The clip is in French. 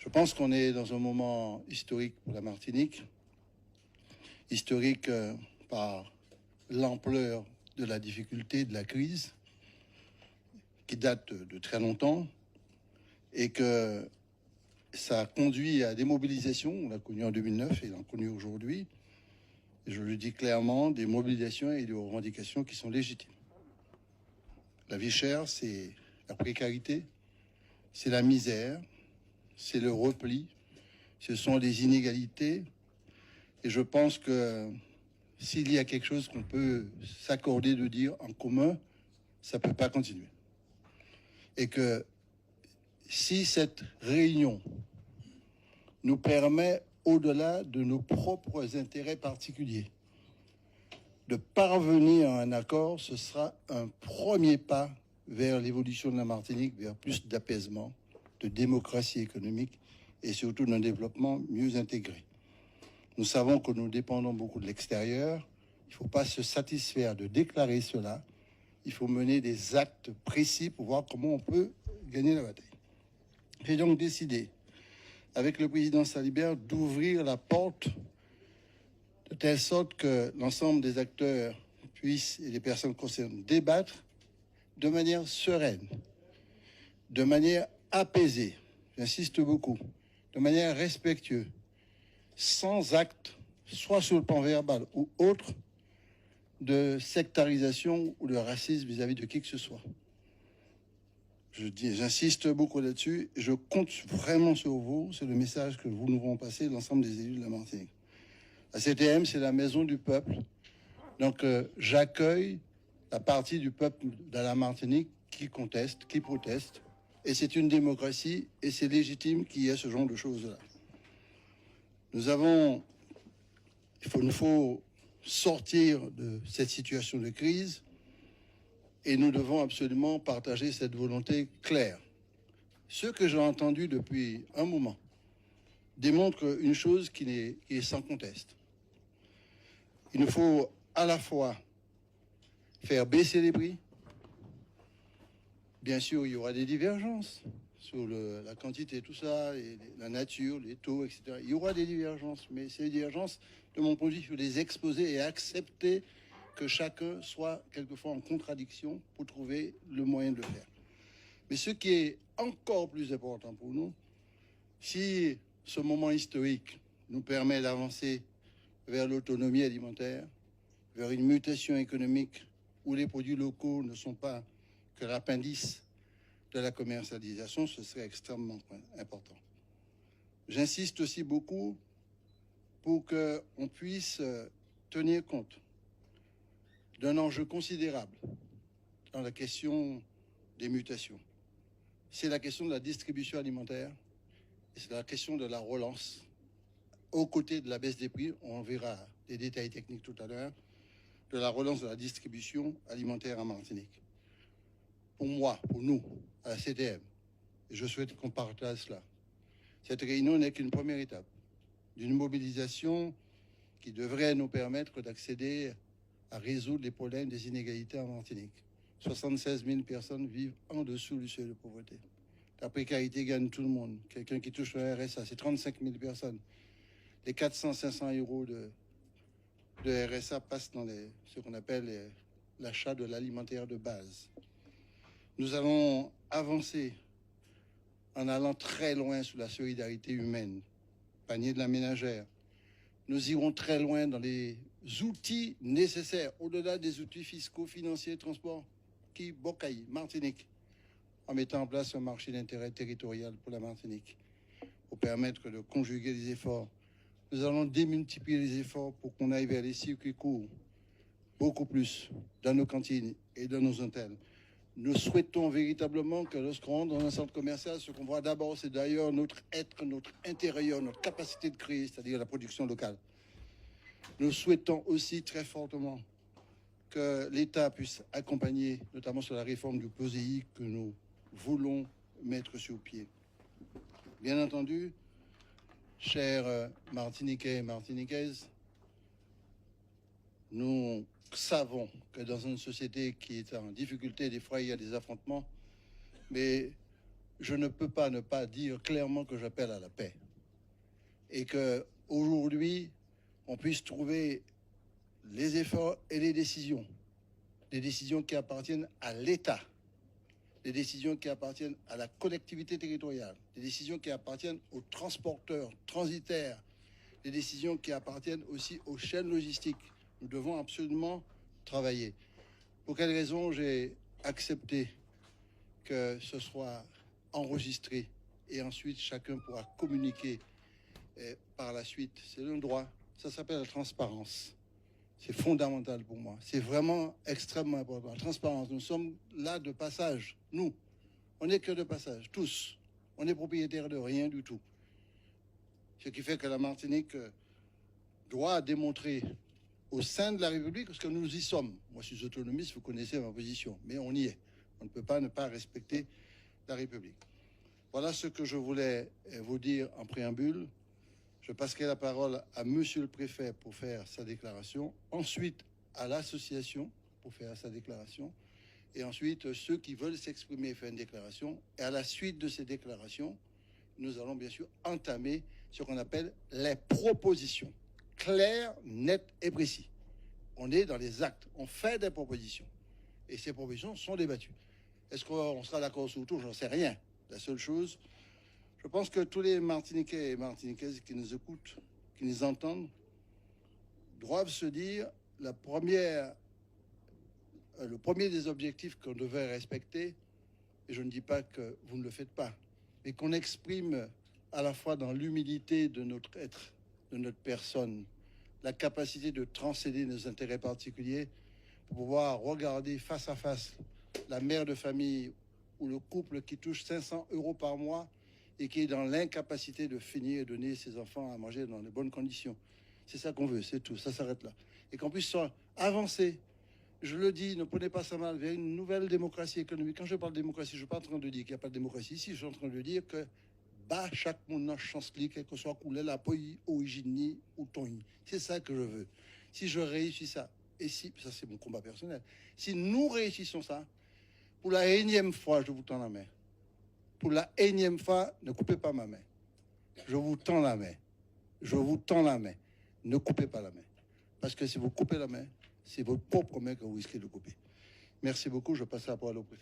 Je pense qu'on est dans un moment historique pour la Martinique, historique par l'ampleur de la difficulté, de la crise, qui date de très longtemps, et que ça a conduit à des mobilisations, on l'a connu en 2009 et on l'a connu aujourd'hui, et je le dis clairement, des mobilisations et des revendications qui sont légitimes. La vie chère, c'est la précarité, c'est la misère, c'est le repli, ce sont les inégalités. Et je pense que s'il y a quelque chose qu'on peut s'accorder de dire en commun, ça ne peut pas continuer. Et que si cette réunion nous permet, au-delà de nos propres intérêts particuliers, de parvenir à un accord, ce sera un premier pas vers l'évolution de la Martinique, vers plus d'apaisement, de démocratie économique et surtout d'un développement mieux intégré. Nous savons que nous dépendons beaucoup de l'extérieur. Il ne faut pas se satisfaire de déclarer cela. Il faut mener des actes précis pour voir comment on peut gagner la bataille. J'ai donc décidé, avec le président Salibert, d'ouvrir la porte de telle sorte que l'ensemble des acteurs puissent, et les personnes concernées, débattre de manière sereine, de manière apaisée, j'insiste beaucoup, de manière respectueuse, sans acte, soit sur le plan verbal ou autre, de sectarisation ou de racisme vis-à-vis de qui que ce soit. J'insiste beaucoup là-dessus. Je compte vraiment sur vous. C'est le message que vous nous ferons passer, l'ensemble des élus de la Martinique. La CTM, c'est la maison du peuple. Donc, j'accueille la partie du peuple de la Martinique qui conteste, qui proteste. Et c'est une démocratie et c'est légitime qu'il y ait ce genre de choses-là. Il nous faut sortir de cette situation de crise et nous devons absolument partager cette volonté claire. Ce que j'ai entendu depuis un moment démontre une chose qui est sans conteste. Il nous faut à la fois faire baisser les prix. Bien sûr, il y aura des divergences sur la quantité, tout ça, la nature, les taux, etc. Il y aura des divergences, mais ces divergences, de mon point de vue, il faut les exposer et accepter que chacun soit quelquefois en contradiction pour trouver le moyen de le faire. Mais ce qui est encore plus important pour nous, si ce moment historique nous permet d'avancer vers l'autonomie alimentaire, vers une mutation économique où les produits locaux ne sont pas que l'appendice de la commercialisation, ce serait extrêmement important. J'insiste aussi beaucoup pour qu'on puisse tenir compte d'un enjeu considérable dans la question des mutations. C'est la question de la distribution alimentaire et c'est la question de la relance. Aux côtés de la baisse des prix, on verra des détails techniques tout à l'heure, de la relance de la distribution alimentaire en Martinique. Pour moi, pour nous, à la CTM, et je souhaite qu'on partage cela, cette réunion n'est qu'une première étape d'une mobilisation qui devrait nous permettre d'accéder à résoudre les problèmes des inégalités en Martinique. 76 000 personnes vivent en dessous du seuil de pauvreté. La précarité gagne tout le monde. Quelqu'un qui touche le RSA, c'est 35 000 personnes. Les 400-500 euros de RSA passent dans ce qu'on appelle l'achat de l'alimentaire de base. Nous allons avancer en allant très loin sur la solidarité humaine, panier de la ménagère. Nous irons très loin dans les outils nécessaires, au-delà des outils fiscaux, financiers, transports, qui Bocaï, Martinique, en mettant en place un marché d'intérêt territorial pour la Martinique, pour permettre de conjuguer les efforts. Nous allons démultiplier les efforts pour qu'on aille vers les circuits courts, beaucoup plus, dans nos cantines et dans nos hôtels. Nous souhaitons véritablement que lorsqu'on rentre dans un centre commercial, ce qu'on voit d'abord, c'est d'ailleurs notre être, notre intérieur, notre capacité de créer, c'est-à-dire la production locale. Nous souhaitons aussi très fortement que l'État puisse accompagner, notamment sur la réforme du POSEI que nous voulons mettre sur pied. Bien entendu, chers Martiniquais et Martiniquaises, nous savons que dans une société qui est en difficulté, des fois il y a des affrontements, mais je ne peux pas ne pas dire clairement que j'appelle à la paix. Et qu'aujourd'hui, on puisse trouver les efforts et les décisions qui appartiennent à l'État, des décisions qui appartiennent à la collectivité territoriale, des décisions qui appartiennent aux transporteurs, transitaires, des décisions qui appartiennent aussi aux chaînes logistiques. Nous devons absolument travailler. Pour quelle raison j'ai accepté que ce soit enregistré et ensuite chacun pourra communiquer par la suite? C'est un droit. Ça s'appelle la transparence. C'est fondamental pour moi. C'est vraiment extrêmement important. La transparence. Nous sommes là de passage. Nous, on n'est que de passage. Tous. On est propriétaire de rien du tout. Ce qui fait que la Martinique doit démontrer au sein de la République, parce que nous y sommes. Moi, je suis autonomiste, vous connaissez ma position, mais on y est. On ne peut pas ne pas respecter la République. Voilà ce que je voulais vous dire en préambule. Je passerai la parole à Monsieur le Préfet pour faire sa déclaration, ensuite à l'association pour faire sa déclaration, et ensuite ceux qui veulent s'exprimer et faire une déclaration. Et à la suite de ces déclarations, nous allons bien sûr entamer ce qu'on appelle les propositions, claires, nettes et précises. On est dans les actes, on fait des propositions, et ces propositions sont débattues. Est-ce qu'on sera d'accord sur tout? J'en sais rien. La seule chose, je pense que tous les Martiniquais et Martiniquaises qui nous écoutent, qui nous entendent, doivent se dire le premier des objectifs qu'on devait respecter, et je ne dis pas que vous ne le faites pas, mais qu'on exprime à la fois dans l'humilité de notre être, de notre personne, la capacité de transcender nos intérêts particuliers pour pouvoir regarder face à face la mère de famille ou le couple qui touche 500 € par mois et qui est dans l'incapacité de finir et donner ses enfants à manger dans de bonnes conditions. C'est ça qu'on veut, c'est tout, ça s'arrête là. Et qu'on puisse avancer, je le dis, ne prenez pas ça mal, vers une nouvelle démocratie économique. Quand je parle de démocratie, je ne suis pas en train de dire qu'il n'y a pas de démocratie ici, je suis en train de dire que bah, chaque monde a chance, quel que soit coulé la pays, origine ou ton. C'est ça que je veux. Si je réussis ça, et si, ça c'est mon combat personnel, si nous réussissons ça, pour la énième fois, je vous tends la main. Pour la énième fois, ne coupez pas ma main. Je vous tends la main. Je vous tends la main. Ne coupez pas la main. Parce que si vous coupez la main, c'est votre propre main que vous risquez de couper. Merci beaucoup. Je passe la parole au préfet.